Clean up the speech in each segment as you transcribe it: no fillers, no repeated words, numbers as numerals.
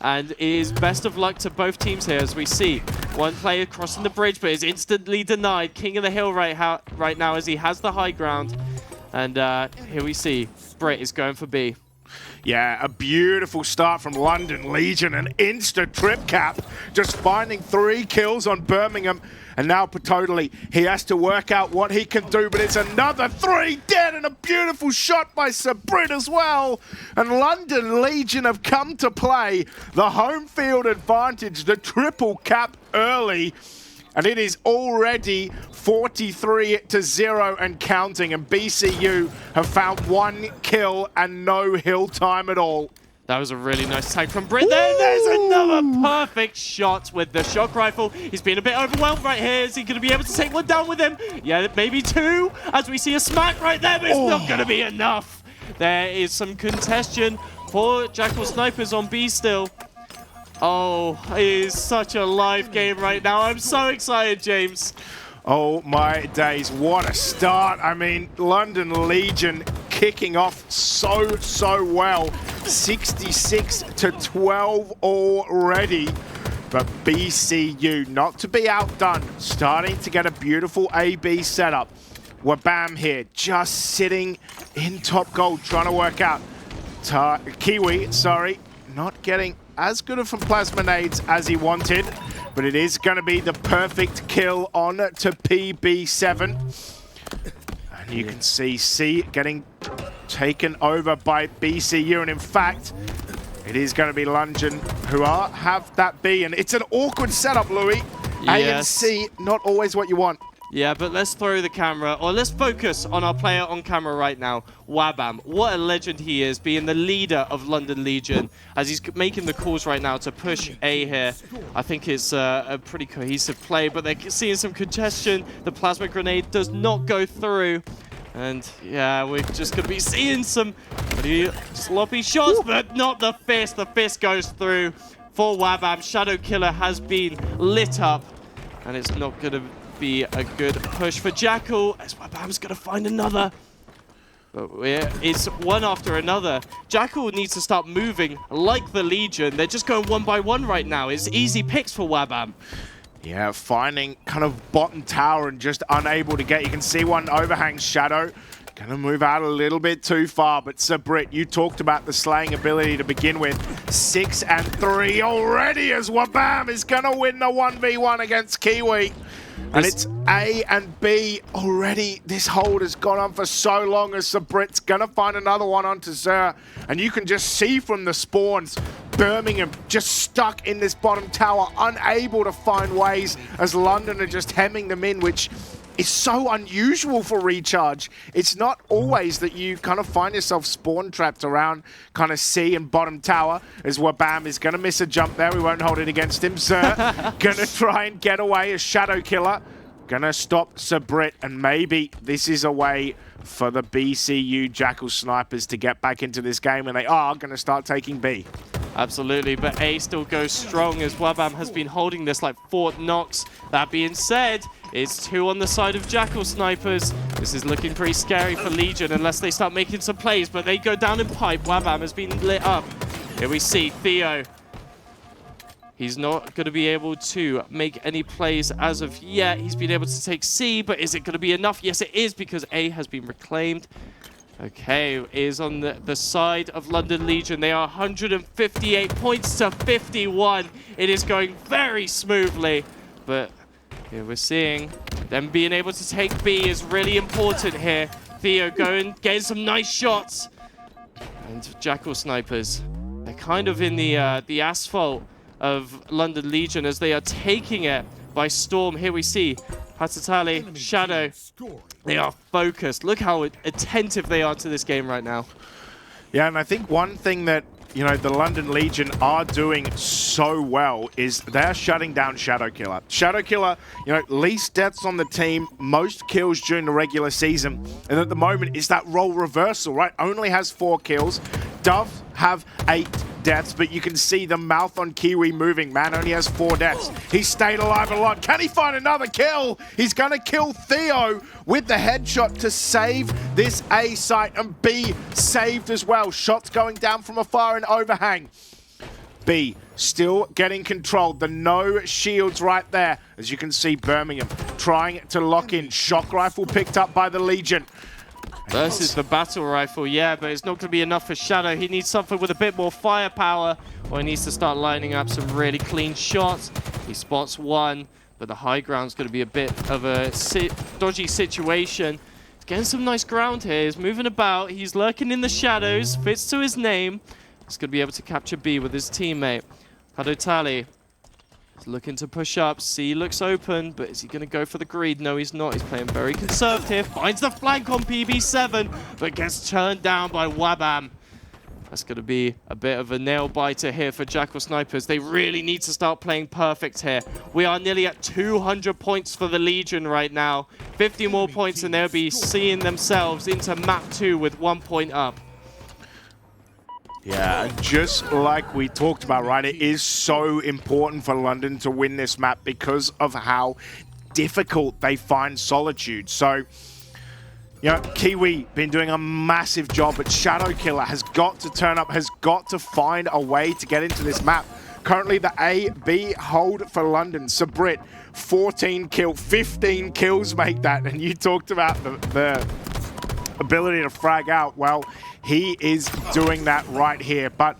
And it is best of luck to both teams here, as we see one player crossing the bridge, but is instantly denied. King of the hill right now, as he has the high ground. And here we see Brit is going for B. Yeah, a beautiful start from London Legion, an instant trip cap, just finding 3 kills on Birmingham. And now totally, he has to work out what he can do, but it's another 3 dead and a beautiful shot by Sabrit as well. And London Legion have come to play the home field advantage, the triple cap early. And it is already 43-0 and counting. And BCU have found 1 kill and no hill time at all. That was a really nice tag from Brit there. There's another perfect shot with the shock rifle. He's been a bit overwhelmed right here. Is he going to be able to take one down with him? Yeah, maybe 2, as we see a smack right there, but it's not going to be enough. There is some congestion for Jackal Snipers on B still. Oh, it is such a live game right now. I'm so excited, James. Oh my days, what a start. I mean, London Legion kicking off so well. 66-12 already. But BCU, not to be outdone, starting to get a beautiful AB setup. Wabam here, just sitting in top gold, trying to work out. Kiwi, sorry, not getting as good of from plasma nades as he wanted, but it is going to be the perfect kill on to PB7. And you can see C getting taken over by BCU, and in fact, it is going to be London who have that B, and it's an awkward setup, Louis. Yes. A and C, not always what you want. Yeah, but let's throw the camera, or let's focus on our player on camera right now, Wabam. What a legend he is, being the leader of London Legion, as he's making the calls right now to push A here. I think it's a pretty cohesive play, but they're seeing some congestion. The plasma grenade does not go through. And yeah, we're just going to be seeing some pretty sloppy shots, but not the fist. The fist goes through for Wabam. Shadow Killer has been lit up, and it's not going to be a good push for Jackal, as Wabam's going to find another. But it's one after another. Jackal needs to start moving like the Legion. They're just going 1 by 1 right now. It's easy picks for Wabam. Yeah, finding kind of bottom tower and just unable to get. You can see one overhang Shadow. Gonna move out a little bit too far, but Sabrit, you talked about the slaying ability to begin with. 6 and 3 already, as Wabam is gonna win the 1v1 against Kiwi. And it's A and B already. This hold has gone on for so long, as Sabrit's gonna find another one onto Zer. And you can just see from the spawns, Birmingham just stuck in this bottom tower, unable to find ways, as London are just hemming them in, which is so unusual for Recharge. It's not always that you kind of find yourself spawn trapped around kind of C and bottom tower, as Wabam is going to miss a jump there. We won't hold it against him. Zer going to try and get away as Shadow Killer. Going to stop Sabrit, and maybe this is a way for the BCU Jackal Snipers to get back into this game, and they are going to start taking B. Absolutely, but A still goes strong, as Wabam has been holding this like Fort Knox. That being said, it's 2 on the side of Jackal Snipers. This is looking pretty scary for Legion unless they start making some plays, but they go down in pipe. Wabam has been lit up. Here we see Theo. He's not going to be able to make any plays as of yet. He's been able to take C, but is it going to be enough? Yes, it is, because A has been reclaimed. Okay, is on the side of London Legion. They are 158 points to 51. It is going very smoothly, but here we're seeing them being able to take B is really important here. Theo getting some nice shots. And Jackal Snipers, they're kind of in the asphalt of London Legion as they are taking it by storm. Here we see Hatatali, Shadow. They are focused. Look how attentive they are to this game right now. Yeah, and I think one thing that, you know, the London Legion are doing so well is they're shutting down Shadow Killer. Shadow Killer, you know, least deaths on the team, most kills during the regular season. And at the moment, is that role reversal, right? Only has 4 kills. Dove have 8 deaths, but you can see the mouth on Kiwi moving. Man only has 4 deaths. He's stayed alive a lot. Can he find another kill? He's going to kill Theo with the headshot to save this A site, and B saved as well. Shots going down from afar in overhang. B still getting controlled. The no shields right there. As you can see, Birmingham trying to lock in. Shock rifle picked up by the Legion. Versus the battle rifle, yeah, but it's not going to be enough for Shadow. He needs something with a bit more firepower, or he needs to start lining up some really clean shots. He spots one, but the high ground's going to be a bit of a dodgy situation. He's getting some nice ground here. He's moving about. He's lurking in the shadows. Fits to his name. He's going to be able to capture B with his teammate. Kadotali is looking to push up. C looks open, but is he going to go for the greed? No, he's not. He's playing very conservative. Finds the flank on PB7, but gets turned down by Wabam. That's going to be a bit of a nail-biter here for Jackal Snipers. They really need to start playing perfect here. We are nearly at 200 points for the Legion right now. 50 more points and they'll be seeing themselves into map 2 with 1 point up. Yeah, and just like we talked about, right, it is so important for London to win this map because of how difficult they find Solitude. So, you know, Kiwi been doing a massive job, but Shadow Killer has got to turn up, has got to find a way to get into this map. Currently, the A-B hold for London. Sabrit, 14 kill, 15 kills make that. And you talked about the ability to frag out. Well, he is doing that right here. But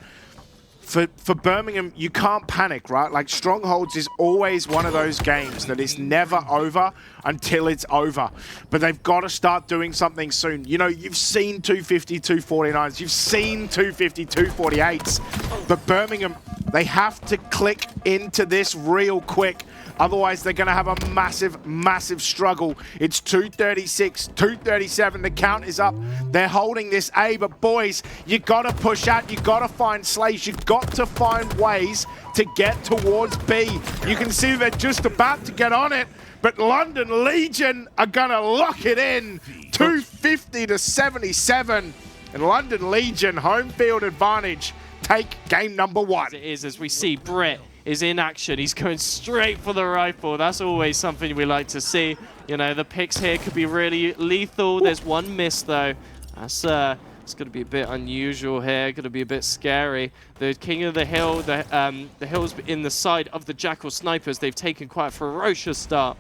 for Birmingham, you can't panic, right? Like, Strongholds is always one of those games that is never over until it's over. But they've got to start doing something soon. You know, you've seen 250, 249s. You've seen 250, 248s. But Birmingham, they have to click into this real quick. Otherwise, they're going to have a massive, massive struggle. It's 236, 237. The count is up. They're holding this A, but boys, you got to push out. You got to find slays. You got to find ways to get towards B. You can see they're just about to get on it, but London Legion are going to lock it in. 250 to 77. And London Legion, home field advantage, take game number 1. It is, as we see, Britt is in action. He's going straight for the rifle. That's always something we like to see. You know, the picks here could be really lethal. There's one miss, though. That's it's going to be a bit unusual here. Going to be a bit scary. The King of the Hill, the hill's in the side of the Jackal Snipers. They've taken quite a ferocious start.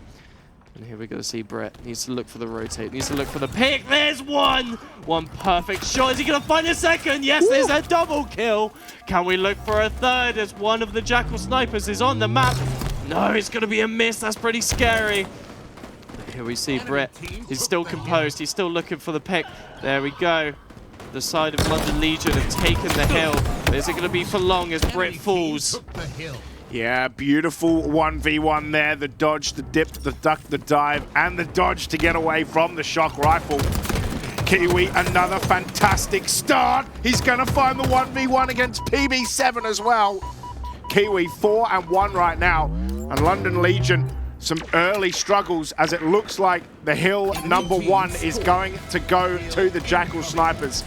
And here we're going to see Brett. Needs to look for the rotate. Needs to look for the pick. There's one! One perfect shot. Is he going to find a second? Yes, there's a double kill. Can we look for a third as one of the Jackal Snipers is on the map? No, it's going to be a miss. That's pretty scary. Here we see Brett. He's still composed. He's still looking for the pick. There we go. The side of London Legion have taken the hill. But is it going to be for long as Brett falls? Yeah, beautiful 1v1 there. The dodge, the dip, the duck, the dive, and the dodge to get away from the shock rifle. Kiwi, another fantastic start. He's going to find the 1v1 against PB7 as well. Kiwi 4-1 right now. And London Legion, some early struggles as it looks like the hill #1 is going to go to the Jackal Snipers.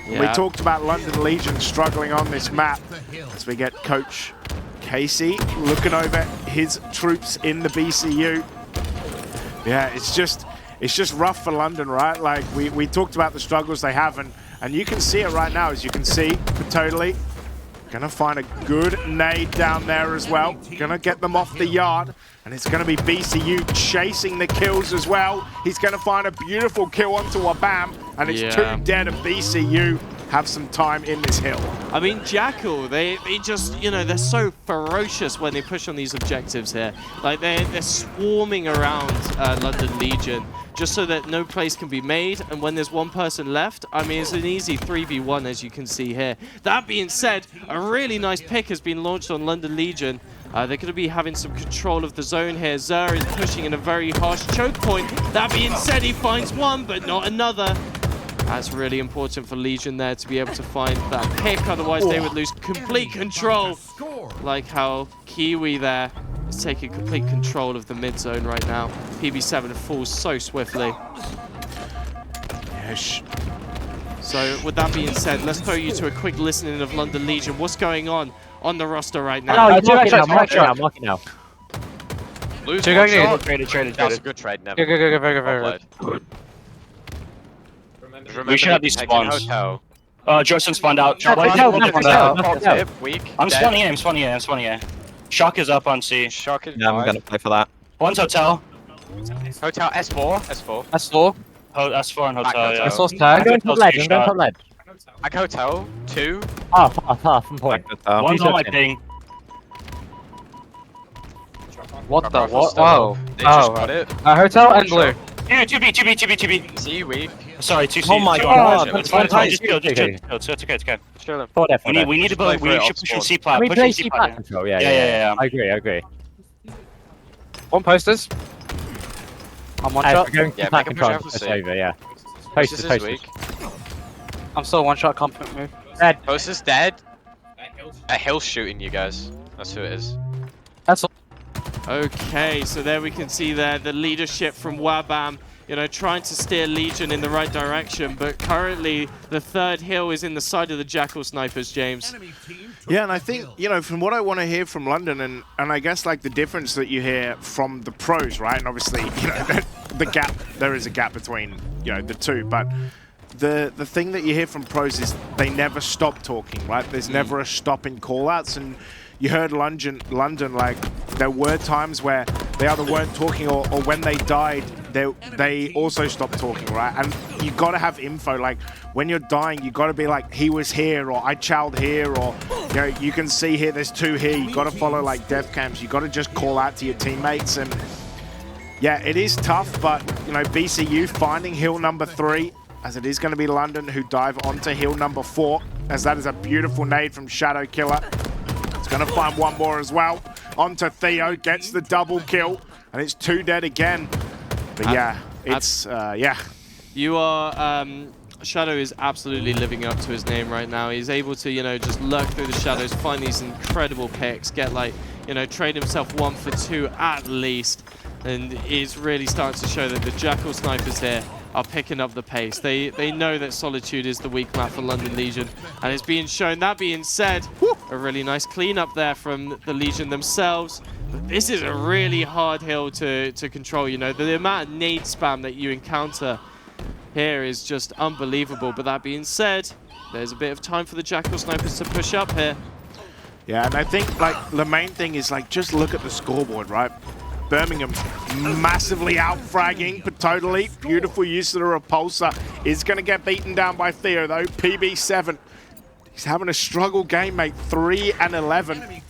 Yeah. We talked about London Legion struggling on this map as we get Coach Casey looking over his troops in the BCU. Yeah, it's just rough for London, right? Like we talked about the struggles they have, and you can see it right now. As you can see, totally gonna find a good nade down there as well. Gonna get them off the yard, and it's gonna be BCU chasing the kills as well. He's gonna find a beautiful kill onto Wabam, and it's 2 dead, and BCU have some time in this hill. I mean, Jackal, they just, you know, they're so ferocious when they push on these objectives here. Like, they're swarming around London Legion just so that no plays can be made. And when there's one person left, I mean, it's an easy 3v1, as you can see here. That being said, a really nice pick has been launched on London Legion. They're going to be having some control of the zone here. Zer is pushing in a very harsh choke point. That being said, he finds one, but not another. That's really important for Legion there to be able to find that pick, otherwise they would lose complete control. Like how Kiwi there is taking complete control of the mid zone right now. PB7 falls so swiftly. Yes. So with that being said, let's throw you to a quick listening of London Legion. What's going on the roster right now? No, I'm locking now. Lose Traded. That was a good trade, never. Go. Remember We should have these taking spawns. Hotel. Justin spawned out. Weak. I'm spawning A. Shock is up on C. Shock is Yeah, I'm gonna play for that. One's hotel. Hotel S4. S4. S4. S4 and hotel, yeah. Resource tag. I'm going top ledge, I'm going top ledge. Ag hotel 2. Half from point. One's on my ping. What the? What? Whoa. They just got it. Hotel and blue. Yeah, 2B. C weak. Sorry, 2C. Oh my god. It's fine, just kill. It's okay. Show them. We need to build, we should push C plat. We Push play C C plat. plat control, yeah. I agree. One posters. I'm one shot. Going Yeah, to plat make a push control. out for It's C. over, yeah. Posters Posters. is weak. I'm still one shot confident move. Dead. Posters dead. A hill's shooting you guys. That's who it is. That's all. Okay, so there we can see there the leadership from Wabam, you know, trying to steer Legion in the right direction, but currently the third hill is in the side of the Jackal snipers, James. Yeah, and I think, you know, from what I want to hear from London, and I guess like the difference that you hear from the pros, right? And obviously, you know, the gap, there is a gap between, you know, the two, but the thing that you hear from pros is they never stop talking, right? There's never a stop in call-outs, and you heard London, like, there were times where they either weren't talking or when they died, they also stopped talking, right? And you got to have info, like, when you're dying, you got to be like, he was here, or I chowed here, or, you know, you can see here, there's two here. You got to follow, like, death cams. You got to just call out to your teammates, and yeah, it is tough, but, you know, BCU finding hill number 3, as it is going to be London who dive onto hill number 4, as that is a beautiful nade from Shadow Killer. It's going to find one more as well. Onto Theo, gets the double kill, and it's 2 dead again. But yeah, it's, yeah. You are, Shadow is absolutely living up to his name right now. He's able to, you know, just lurk through the shadows, find these incredible picks, get like, you know, trade himself 1 for 2 at least, and is really starting to show that the Jackal snipers here are picking up the pace. They know that Solitude is the weak map for London Legion, and it's being shown. That being said, a really nice cleanup there from the Legion themselves. But this is a really hard hill to control. You know, the amount of nade spam that you encounter here is just unbelievable. But that being said, there's a bit of time for the Jackal snipers to push up here. Yeah, and I think, like, the main thing is, like, just look at the scoreboard, right? Birmingham massively out-fragging, but totally beautiful use of the repulsor. Is going to get beaten down by Theo, though. PB7. He's having a struggle game, mate. 3 and 11.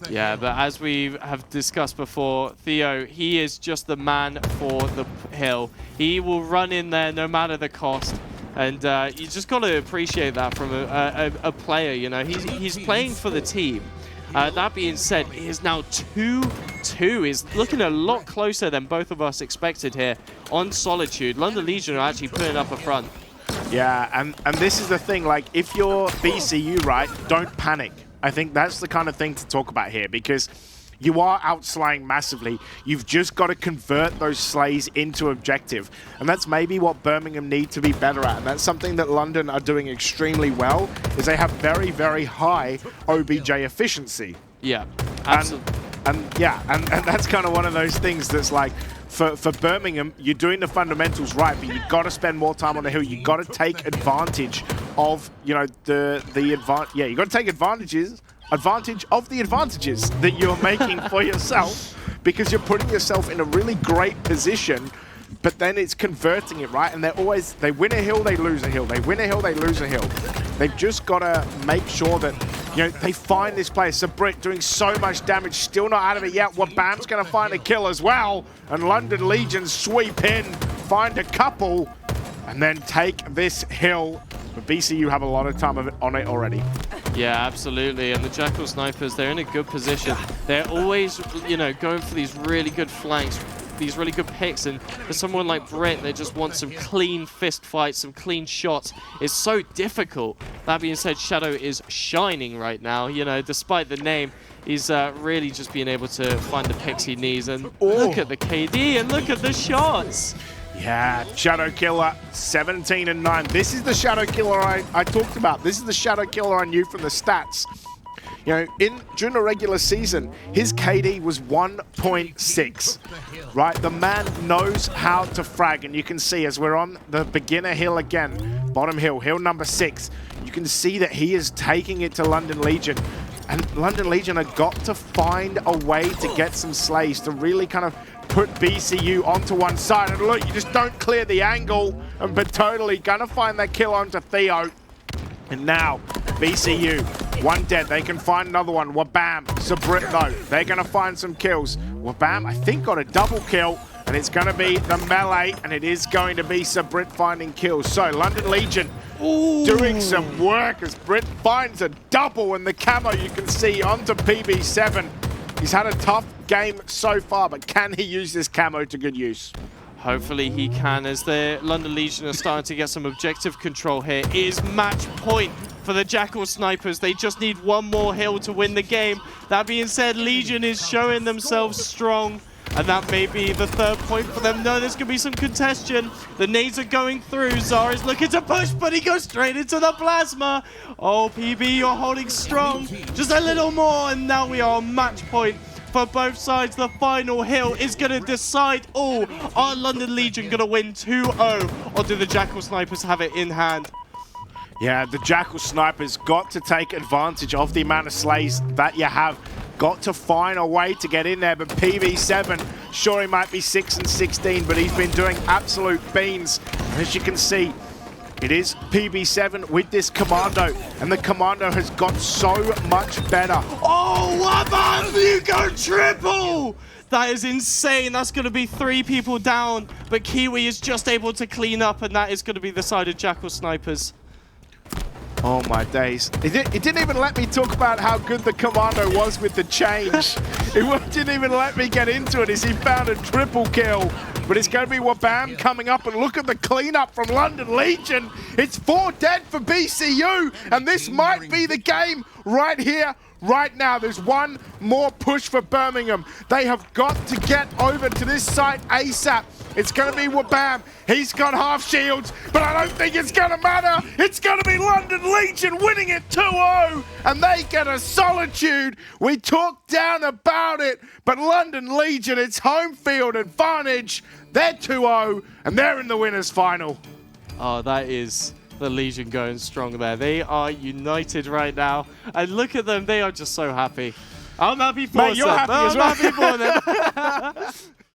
Yeah, but as we have discussed before, Theo, he is just the man for the hill. He will run in there no matter the cost. And you just got to appreciate that from a player, you know. He's playing for the team. That being said, it is now 2-2. Is looking a lot closer than both of us expected here on Solitude. London Legion are actually putting up a front. Yeah, and this is the thing, like, if you're BCU, right, don't panic. I think that's the kind of thing to talk about here, because you are outslaying massively. You've just got to convert those slays into objective. And that's maybe what Birmingham need to be better at. And that's something that London are doing extremely well, is they have very, very high OBJ efficiency. Yeah, absolutely. And that's kind of one of those things that's like, for Birmingham, you're doing the fundamentals right, but you've got to spend more time on the hill. You've got to take advantage of, you know, yeah, you've got to take advantage of the advantages that you're making for yourself, because you're putting yourself in a really great position, but then it's converting it, right? And they win a hill, they lose a hill. They win a hill, they lose a hill. They've just got to make sure that, you know, they find this player. Sabrit doing so much damage, still not out of it yet. Wabam's going to find a kill as well. And London Legion sweep in, find a couple, and then take this hill. But BCU have a lot of time on it already. Yeah, absolutely. And the Jackal snipers, they're in a good position. They're always, you know, going for these really good flanks, these really good picks. And for someone like Britt, they just want some clean fist fights, some clean shots. It's so difficult. That being said, Shadow is shining right now. You know, despite the name, he's really just being able to find the picks he needs. And look at the KD and look at the shots. Yeah, Shadow Killer, 17 and 9. This is the Shadow Killer I talked about. This is the Shadow Killer I knew from the stats. You know, during the regular season, his KD was 1.6, right? The man knows how to frag, and you can see as we're on the beginner hill again, bottom hill, hill number 6, can see that he is taking it to London Legion. And London Legion have got to find a way to get some slays to really kind of put BCU onto one side. And look, you just don't clear the angle, but totally gonna find that kill onto Theo. And now, BCU, one dead. They can find another one. Wabam, Sabrit though. They're gonna find some kills. Wabam, I think, got a double kill. And it's gonna be the melee, and it is going to be Sabrit finding kills. So, London Legion doing some work as Brit finds a double, and the camo you can see onto PB7. He's had a tough game so far, but can he use this camo to good use? Hopefully he can, as the London Legion are starting to get some objective control here. It is match point for the Jackal Snipers. They just need one more hill to win the game. That being said, Legion is showing themselves strong, and that may be the third point for them. No, there's going to be some congestion. The nades are going through. Zara's looking to push, but he goes straight into the plasma. Oh, PB, you're holding strong. Just a little more, and now we are on match point for both sides. The final hill is going to decide all. Are London Legion going to win 2-0, or do the Jackal Snipers have it in hand? Yeah, the Jackal Snipers got to take advantage of the amount of slays that you have. Got to find a way to get in there, but PB7, sure, he might be 6 and 16, but he's been doing absolute beans. And as you can see, it is PB7 with this Commando, and the Commando has got so much better. Oh, Wabam, you go triple! That is insane. That's going to be 3 people down, but Kiwi is just able to clean up, and that is going to be the side of Jackal Snipers. Oh my days. It didn't even let me talk about how good the Commando was with the change. It didn't even let me get into it as he found a triple kill. But it's going to be Wabam coming up, and look at the cleanup from London Legion. It's 4 dead for BCU, and this might be the game right here, right now. There's one more push for Birmingham. They have got to get over to this site ASAP. It's going to be Wabam. He's got half shields, but I don't think it's going to matter. It's going to be London Legion winning it 2-0, and they get a Solitude. We talked down about it, but London Legion, it's home field advantage. They're 2-0, and they're in the winners' final. Oh, that is the Legion going strong there. They are united right now, and look at them. They are just so happy. I'm happy for them. Mate, you're happy as well. I'm happy for them.